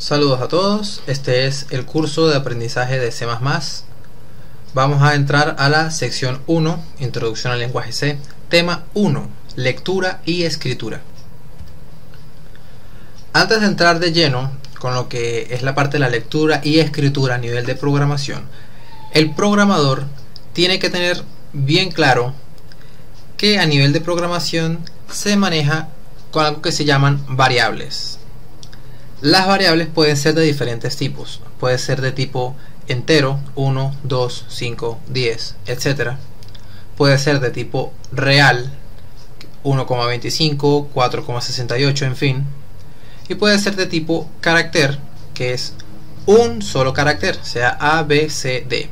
Saludos a todos, este es el curso de aprendizaje de C++. Vamos a entrar a la sección 1, Introducción al lenguaje C, tema 1, lectura y escritura. Antes de entrar de lleno con lo que es la parte de la lectura y escritura a nivel de programación, el programador tiene que tener bien claro que a nivel de programación se maneja con algo que se llaman variables. Las variables pueden ser de diferentes tipos. Puede ser de tipo entero, 1, 2, 5, 10, etc. Puede ser de tipo real, 1,25, 4,68, en fin. Y puede ser de tipo carácter, que es un solo carácter, sea A, B, C, D.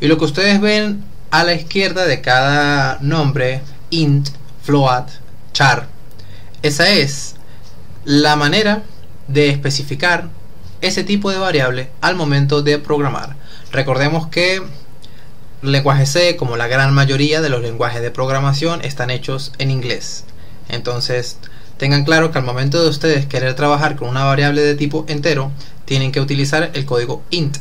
Y lo que ustedes ven a la izquierda de cada nombre, int, float, char, esa es la manera de especificar ese tipo de variable al momento de programar. Recordemos que el lenguaje C, como la gran mayoría de los lenguajes de programación, están hechos en inglés. Entonces tengan claro que al momento de ustedes querer trabajar con una variable de tipo entero, tienen que utilizar el código int.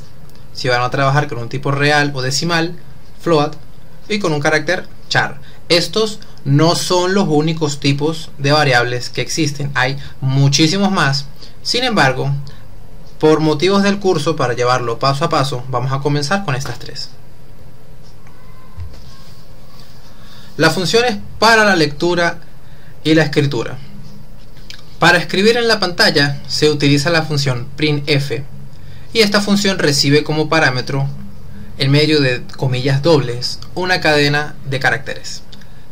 Si van a trabajar con un tipo real o decimal, float, y con un carácter char. Estos no son los únicos tipos de variables que existen, hay muchísimos más. Sin embargo, por motivos del curso, para llevarlo paso a paso, vamos a comenzar con estas tres. Las funciones para la lectura y la escritura. Para escribir en la pantalla se utiliza la función printf, y esta función recibe como parámetro, en medio de comillas dobles, una cadena de caracteres.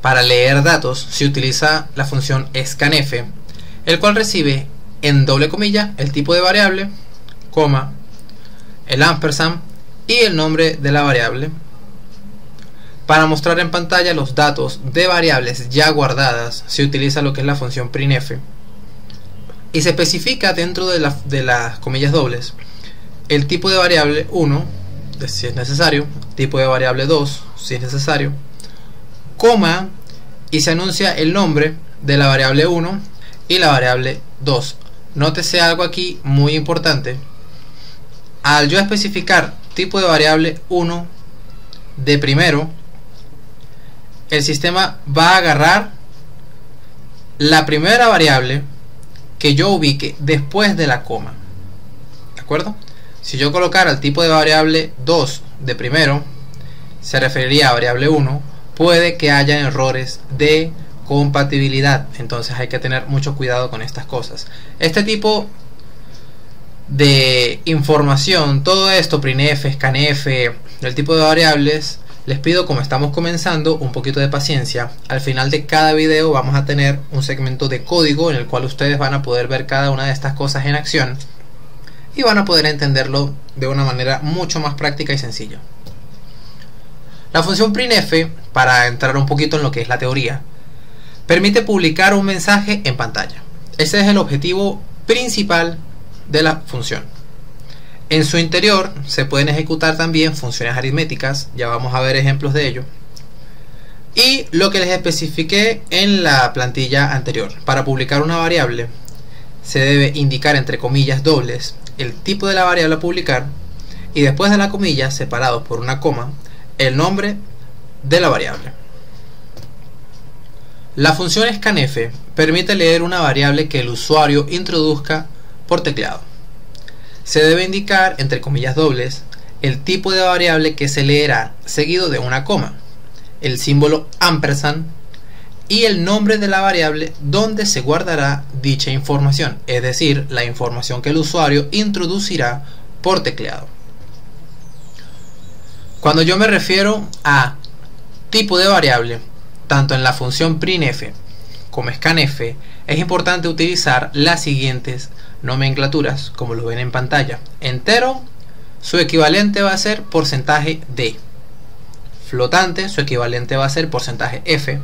Para leer datos se utiliza la función scanf, el cual recibe en doble comilla el tipo de variable, coma, el ampersand y el nombre de la variable. Para mostrar en pantalla los datos de variables ya guardadas se utiliza lo que es la función printf, y se especifica dentro de las comillas dobles el tipo de variable 1 si es necesario, tipo de variable 2 si es necesario, coma, y se anuncia el nombre de la variable 1 y la variable 2. Nótese algo aquí muy importante. Al yo especificar tipo de variable 1 de primero, el sistema va a agarrar la primera variable que yo ubique después de la coma. ¿De acuerdo? Si yo colocara el tipo de variable 2 de primero, se referiría a variable 1, puede que haya errores de compatibilidad, entonces hay que tener mucho cuidado con estas cosas. Este tipo de información, todo esto, printf, scanf, el tipo de variables, les pido, como estamos comenzando, un poquito de paciencia. Al final de cada video vamos a tener un segmento de código en el cual ustedes van a poder ver cada una de estas cosas en acción y van a poder entenderlo de una manera mucho más práctica y sencilla. La función printf, para entrar un poquito en lo que es la teoría, permite publicar un mensaje en pantalla. Ese es el objetivo principal de la función. En su interior se pueden ejecutar también funciones aritméticas, ya vamos a ver ejemplos de ello. Y lo que les especifiqué en la plantilla anterior, para publicar una variable se debe indicar entre comillas dobles el tipo de la variable a publicar, y después de la comilla, separados por una coma, el nombre de la variable. La función scanf permite leer una variable que el usuario introduzca por teclado. Se debe indicar entre comillas dobles el tipo de variable que se leerá seguido de una coma, el símbolo ampersand y el nombre de la variable donde se guardará dicha información, es decir, la información que el usuario introducirá por teclado. Cuando yo me refiero a tipo de variable, tanto en la función printf como scanf, es importante utilizar las siguientes nomenclaturas, como lo ven en pantalla. Entero, su equivalente va a ser porcentaje D. Flotante, su equivalente va a ser porcentaje F.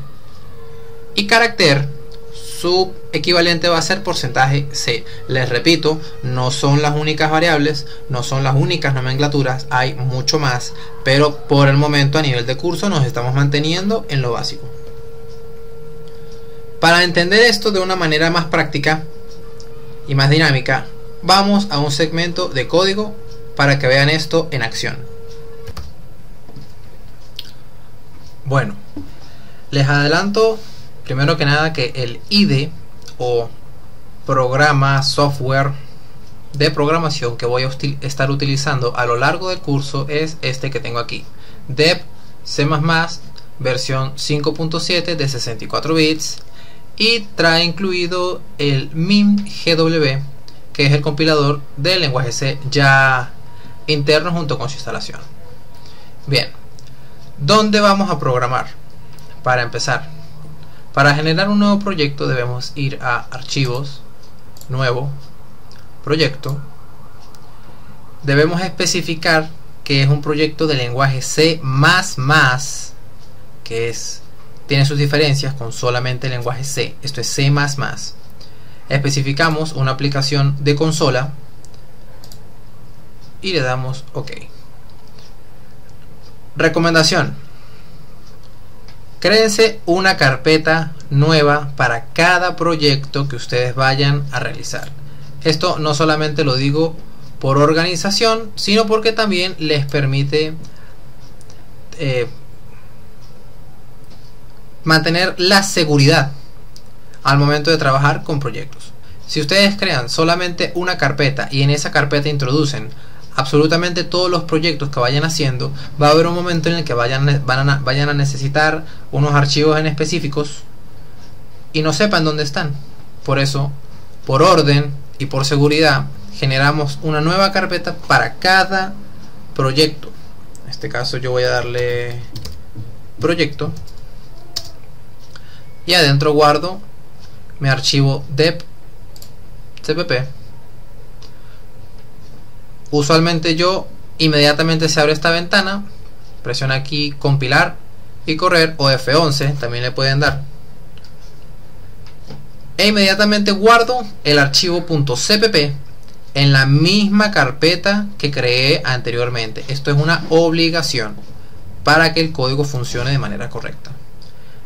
Y carácter, su equivalente va a ser porcentaje C. Les repito, no son las únicas variables, no son las únicas nomenclaturas, hay mucho más, pero por el momento a nivel de curso nos estamos manteniendo en lo básico. Para entender esto de una manera más práctica y más dinámica, vamos a un segmento de código para que vean esto en acción. Bueno, les adelanto primero que nada que el IDE o programa software de programación que voy a estar utilizando a lo largo del curso es este que tengo aquí, Dev C++ versión 5.7 de 64 bits, y trae incluido el MinGW, que es el compilador del lenguaje C ya interno junto con su instalación. Bien, ¿dónde vamos a programar? Para empezar, para generar un nuevo proyecto debemos ir a Archivos, Nuevo, Proyecto. Debemos especificar que es un proyecto de lenguaje C++, que tiene sus diferencias con solamente el lenguaje C. Esto es C++. Especificamos una aplicación de consola y le damos OK. Recomendación: créense una carpeta nueva para cada proyecto que ustedes vayan a realizar. Esto no solamente lo digo por organización, sino porque también les permite mantener la seguridad al momento de trabajar con proyectos. Si ustedes crean solamente una carpeta y en esa carpeta introducen absolutamente todos los proyectos que vayan haciendo, va a haber un momento en el que vayan a necesitar unos archivos en específicos y no sepan dónde están. Por eso, por orden y por seguridad, generamos una nueva carpeta para cada proyecto. En este caso yo voy a darle proyecto y adentro guardo mi archivo dev cpp. Usualmente yo inmediatamente se abre esta ventana, presiona aquí compilar y correr, o F11 también le pueden dar, e inmediatamente guardo el archivo .cpp en la misma carpeta que creé anteriormente. Esto es una obligación para que el código funcione de manera correcta.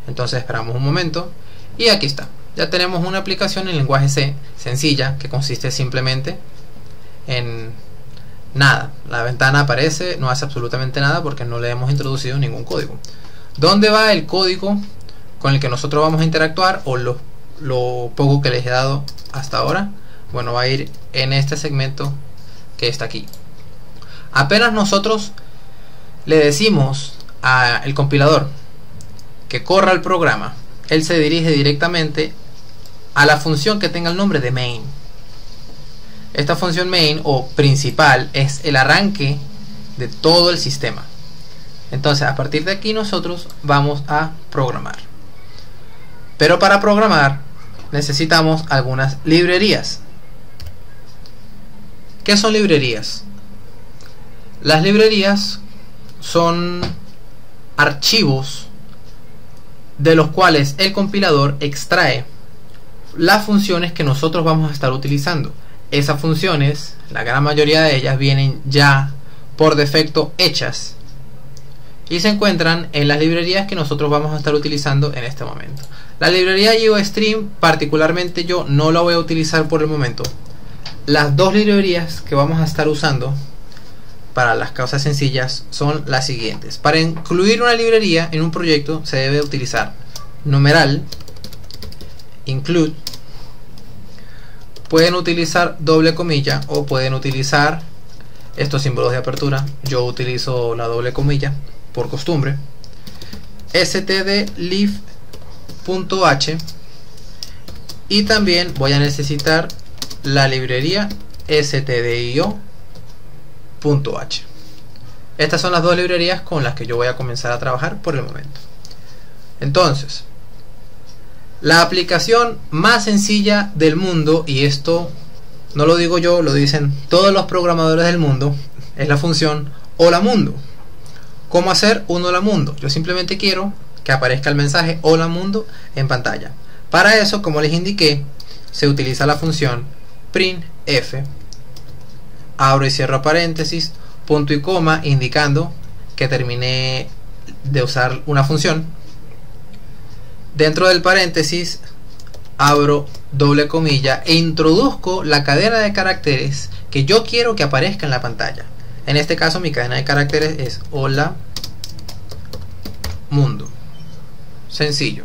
Entonces esperamos un momento y aquí está. Ya tenemos una aplicación en lenguaje C sencilla que consiste simplemente en nada. La ventana aparece, no hace absolutamente nada porque no le hemos introducido ningún código. ¿Dónde va el código con el que nosotros vamos a interactuar, o lo poco que les he dado hasta ahora? Bueno, va a ir en este segmento que está aquí. Apenas nosotros le decimos al compilador que corra el programa, él se dirige directamente a la función que tenga el nombre de main. Esta función main o principal es el arranque de todo el sistema. Entonces a partir de aquí nosotros vamos a programar. Pero para programar necesitamos algunas librerías. ¿Qué son librerías? Las librerías son archivos de los cuales el compilador extrae las funciones que nosotros vamos a estar utilizando. Esas funciones, la gran mayoría de ellas vienen ya por defecto hechas y se encuentran en las librerías que nosotros vamos a estar utilizando en este momento. La librería GeoStream particularmente yo no la voy a utilizar por el momento. Las dos librerías que vamos a estar usando para las causas sencillas son las siguientes. Para incluir una librería en un proyecto se debe utilizar numeral, include, pueden utilizar doble comilla o pueden utilizar estos símbolos de apertura. Yo utilizo la doble comilla por costumbre. stdlib.h, y también voy a necesitar la librería stdio.h. Estas son las dos librerías con las que yo voy a comenzar a trabajar por el momento. Entonces, la aplicación más sencilla del mundo, y esto no lo digo yo, lo dicen todos los programadores del mundo, es la función hola mundo. ¿Cómo hacer un hola mundo? Yo simplemente quiero que aparezca el mensaje hola mundo en pantalla. Para eso, como les indiqué, se utiliza la función printf, abro y cierro paréntesis, punto y coma, indicando que terminé de usar una función. Dentro del paréntesis abro doble comilla e introduzco la cadena de caracteres que yo quiero que aparezca en la pantalla. En este caso mi cadena de caracteres es hola mundo. Sencillo.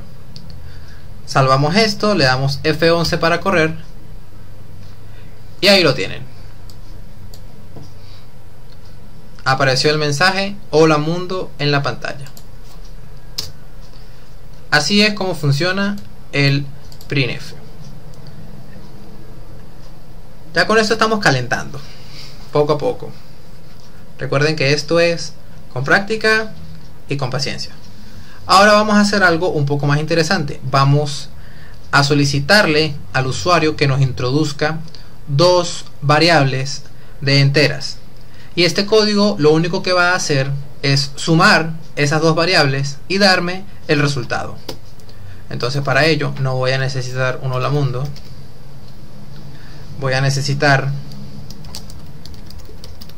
Salvamos esto, le damos F11 para correr y ahí lo tienen. Apareció el mensaje hola mundo en la pantalla. Así es como funciona el printf. Ya con esto estamos calentando poco a poco. Recuerden que esto es con práctica y con paciencia. Ahora vamos a hacer algo un poco más interesante. Vamos a solicitarle al usuario que nos introduzca dos variables de enteras. Y este código lo único que va a hacer es sumar esas dos variables y darme el resultado. Entonces para ello no voy a necesitar un hola mundo. Voy a necesitar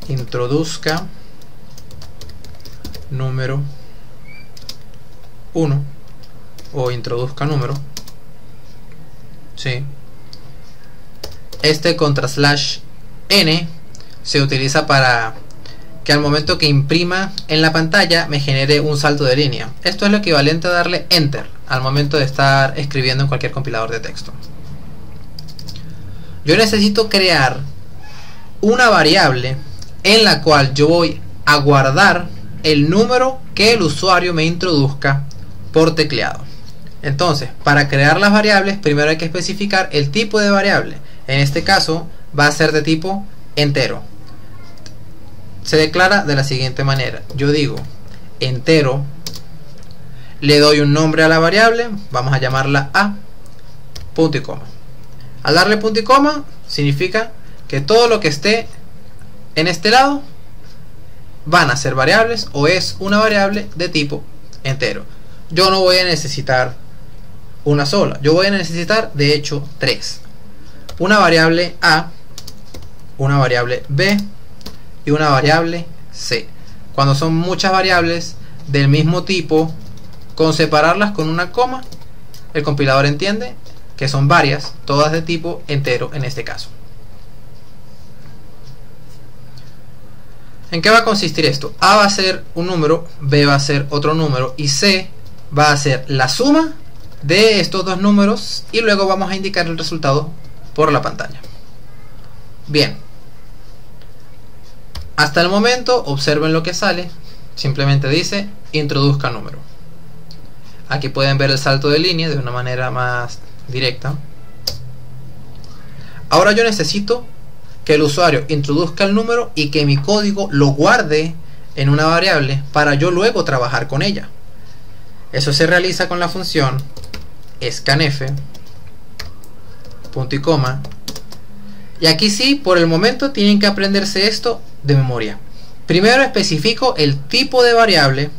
introduzca número 1 o introduzca número. Sí. Este contra slash n se utiliza para que al momento que imprima en la pantalla me genere un salto de línea. Esto es lo equivalente a darle enter al momento de estar escribiendo en cualquier compilador de texto. Yo necesito crear una variable en la cual yo voy a guardar el número que el usuario me introduzca por tecleado. Entonces, para crear las variables primero hay que especificar el tipo de variable. En este caso va a ser de tipo entero. Se declara de la siguiente manera. Yo digo entero, le doy un nombre a la variable, vamos a llamarla a, punto y coma. Al darle punto y coma significa que todo lo que esté en este lado van a ser variables o es una variable de tipo entero. Yo no voy a necesitar una sola, yo voy a necesitar de hecho tres. Una variable a, una variable b y una variable c. Cuando son muchas variables del mismo tipo, con separarlas con una coma, el compilador entiende que son varias, todas de tipo entero en este caso. ¿En qué va a consistir esto? A va a ser un número, B va a ser otro número y C va a ser la suma de estos dos números y luego vamos a indicar el resultado por la pantalla. Bien. Hasta el momento observen lo que sale. Simplemente dice introduzca número. Aquí pueden ver el salto de línea de una manera más directa. Ahora yo necesito que el usuario introduzca el número y que mi código lo guarde en una variable para yo luego trabajar con ella. Eso se realiza con la función scanf, punto y coma. Y aquí sí, por el momento tienen que aprenderse esto de memoria. Primero especifico el tipo de variable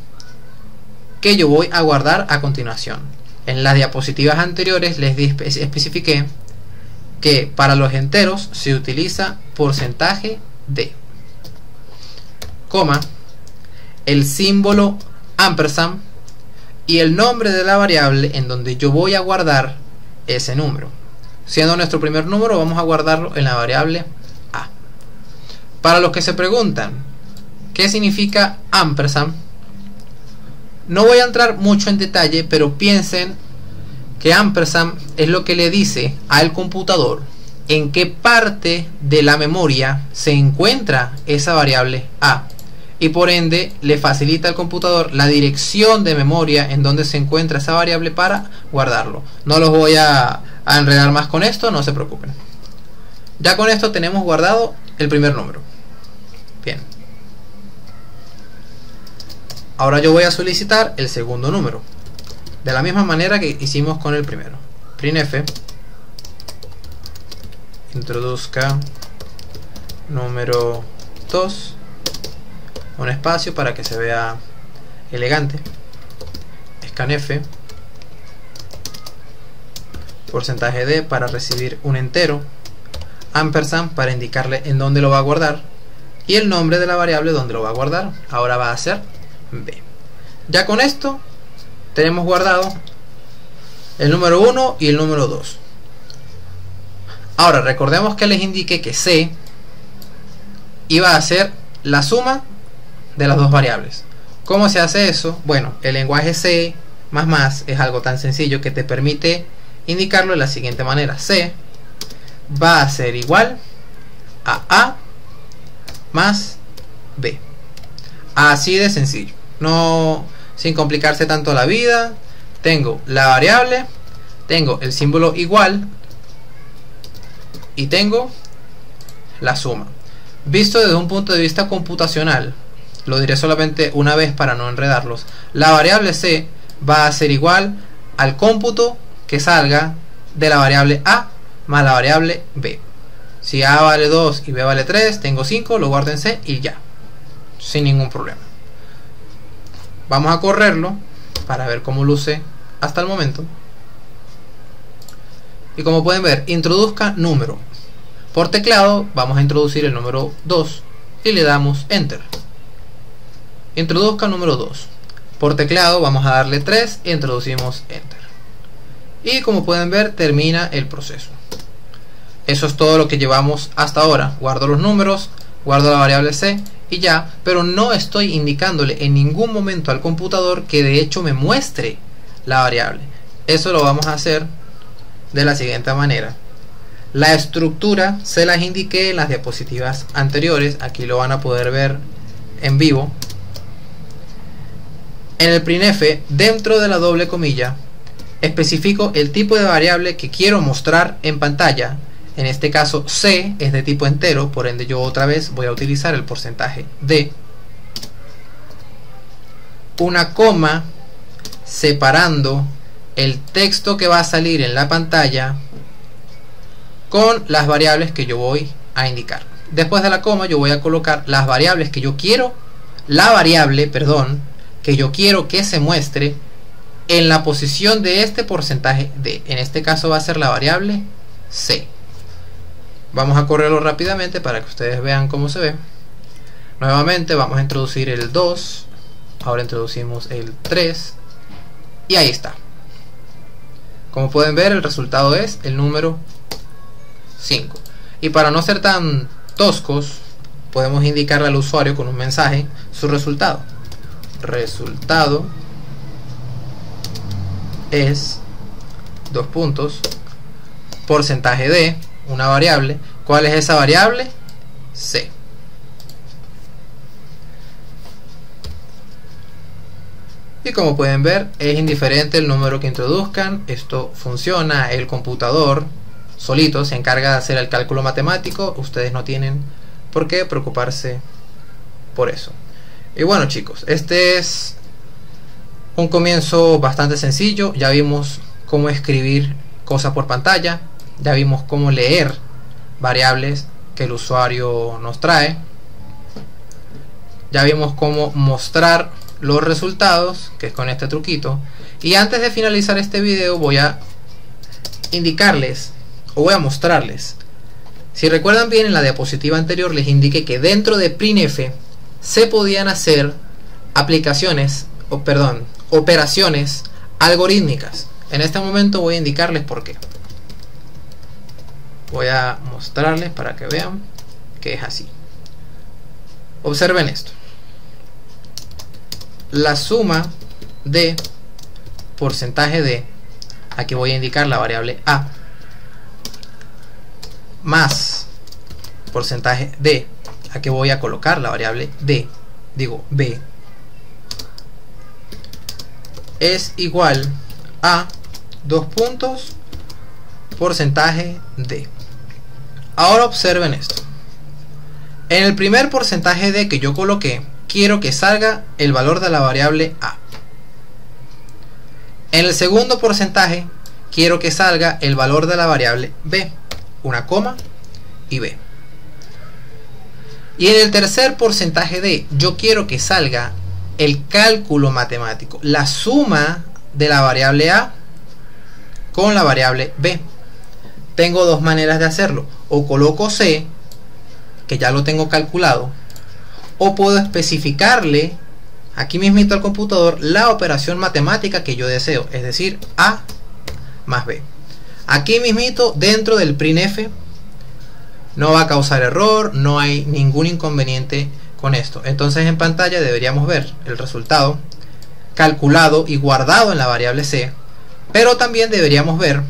que yo voy a guardar a continuación. En las diapositivas anteriores les especifiqué que para los enteros se utiliza porcentaje de, coma, el símbolo ampersand y el nombre de la variable en donde yo voy a guardar ese número. Siendo nuestro primer número, vamos a guardarlo en la variable a. Para los que se preguntan qué significa ampersand, no voy a entrar mucho en detalle, pero piensen que ampersand es lo que le dice al computador en qué parte de la memoria se encuentra esa variable a, y por ende le facilita al computador la dirección de memoria en donde se encuentra esa variable para guardarlo. No los voy a enredar más con esto, no se preocupen. Ya con esto tenemos guardado el primer número. Bien. Ahora yo voy a solicitar el segundo número, de la misma manera que hicimos con el primero. Printf introduzca número 2, un espacio para que se vea elegante, scanf, porcentaje de para recibir un entero, ampersand para indicarle en dónde lo va a guardar y el nombre de la variable donde lo va a guardar. Ahora va a ser b. Ya con esto tenemos guardado el número 1 y el número 2. Ahora recordemos que les indiqué que C iba a ser la suma de las dos variables. ¿Cómo se hace eso? Bueno, el lenguaje C++ es algo tan sencillo que te permite indicarlo de la siguiente manera. C va a ser igual a más B. Así de sencillo, no sin complicarse tanto la vida. Tengo la variable, tengo el símbolo igual y tengo la suma. Visto desde un punto de vista computacional, lo diré solamente una vez para no enredarlos, la variable C va a ser igual al cómputo que salga de la variable A más la variable B. Si A vale 2 y B vale 3, tengo 5, lo guardo en C y ya, sin ningún problema. Vamos a correrlo para ver cómo luce hasta el momento. Y como pueden ver, introduzca número. Por teclado vamos a introducir el número 2 y le damos Enter. Introduzca número 2. Por teclado vamos a darle 3 e introducimos Enter. Y como pueden ver, termina el proceso. Eso es todo lo que llevamos hasta ahora. Guardo los números, guardo la variable C y ya, pero no estoy indicándole en ningún momento al computador que de hecho me muestre la variable. Eso lo vamos a hacer de la siguiente manera. La estructura se las indiqué en las diapositivas anteriores, aquí lo van a poder ver en vivo. En el printf, dentro de la doble comilla, especifico el tipo de variable que quiero mostrar en pantalla. En este caso C es de tipo entero, por ende yo otra vez voy a utilizar el porcentaje D. Una coma separando el texto que va a salir en la pantalla con las variables que yo voy a indicar. Después de la coma yo voy a colocar las variables que yo quiero, que yo quiero que se muestre en la posición de este porcentaje D. En este caso va a ser la variable C. Vamos a correrlo rápidamente para que ustedes vean cómo se ve. Nuevamente vamos a introducir el 2. Ahora introducimos el 3. Y ahí está. Como pueden ver, el resultado es el número 5. Y para no ser tan toscos, podemos indicarle al usuario con un mensaje su resultado. Resultado es porcentaje de una variable. ¿Cuál es esa variable? C. Y como pueden ver, es indiferente el número que introduzcan, esto funciona, el computador solito se encarga de hacer el cálculo matemático, ustedes no tienen por qué preocuparse por eso. Y bueno chicos, este es un comienzo bastante sencillo. Ya vimos cómo escribir cosas por pantalla, ya vimos cómo leer variables que el usuario nos trae, ya vimos cómo mostrar los resultados, que es con este truquito. Y antes de finalizar este video voy a indicarles o voy a mostrarles, si recuerdan bien, en la diapositiva anterior les indiqué que dentro de printf se podían hacer operaciones algorítmicas. En este momento voy a indicarles por qué. Voy a mostrarles para que vean que es así. Observen esto. La suma de porcentaje de, aquí voy a indicar la variable A, más porcentaje de, aquí voy a colocar la variable D, B, es igual a porcentaje de. Ahora observen esto. En el primer porcentaje de que yo coloqué, quiero que salga el valor de la variable A. En el segundo porcentaje, quiero que salga el valor de la variable B, una coma y B. Y en el tercer porcentaje de, yo quiero que salga el cálculo matemático, la suma de la variable A con la variable B. Tengo dos maneras de hacerlo. O coloco C, que ya lo tengo calculado, o puedo especificarle aquí mismito al computador la operación matemática que yo deseo, es decir, A más B. Aquí mismito dentro del printf no va a causar error, no hay ningún inconveniente con esto. Entonces en pantalla deberíamos ver el resultado calculado y guardado en la variable c, pero también deberíamos ver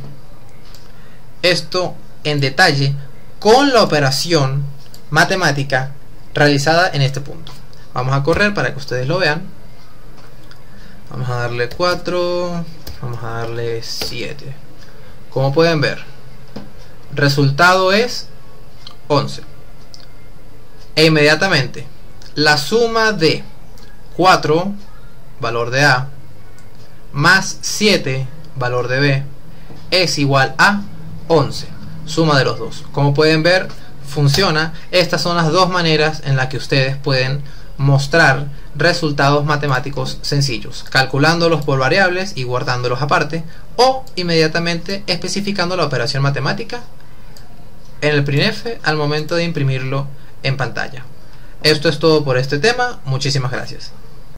esto en detalle con la operación matemática realizada en este punto. Vamos a correr para que ustedes lo vean. Vamos a darle 4, vamos a darle 7. Como pueden ver, resultado es 11. E inmediatamente la suma de 4, valor de A, más 7, valor de B, es igual a 11. Suma de los dos. Como pueden ver, funciona. Estas son las dos maneras en las que ustedes pueden mostrar resultados matemáticos sencillos, calculándolos por variables y guardándolos aparte, o inmediatamente especificando la operación matemática en el printf al momento de imprimirlo en pantalla. Esto es todo por este tema. Muchísimas gracias.